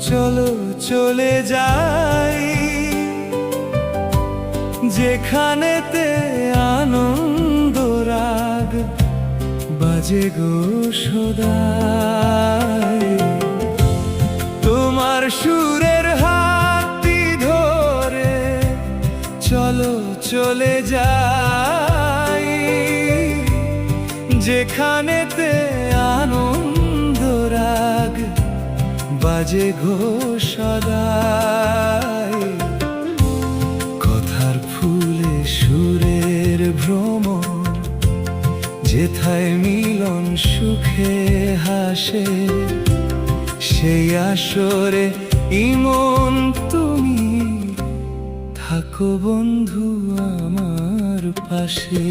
চলো চলে যাই যেখানেতে আনন্দ রাগ বাজে গো সদাই। তোমার সুরের হাতটি ধরে চলো চলে যাই যেখানেতে আনন্দ রাগ বাজে গো সদাই। কথার ফুলে সুরের ভ্রমণ যেথায় মিলন সুখে হাসে সেই আসরে ইমন তুমি থাকো বন্ধু আমার পাশে।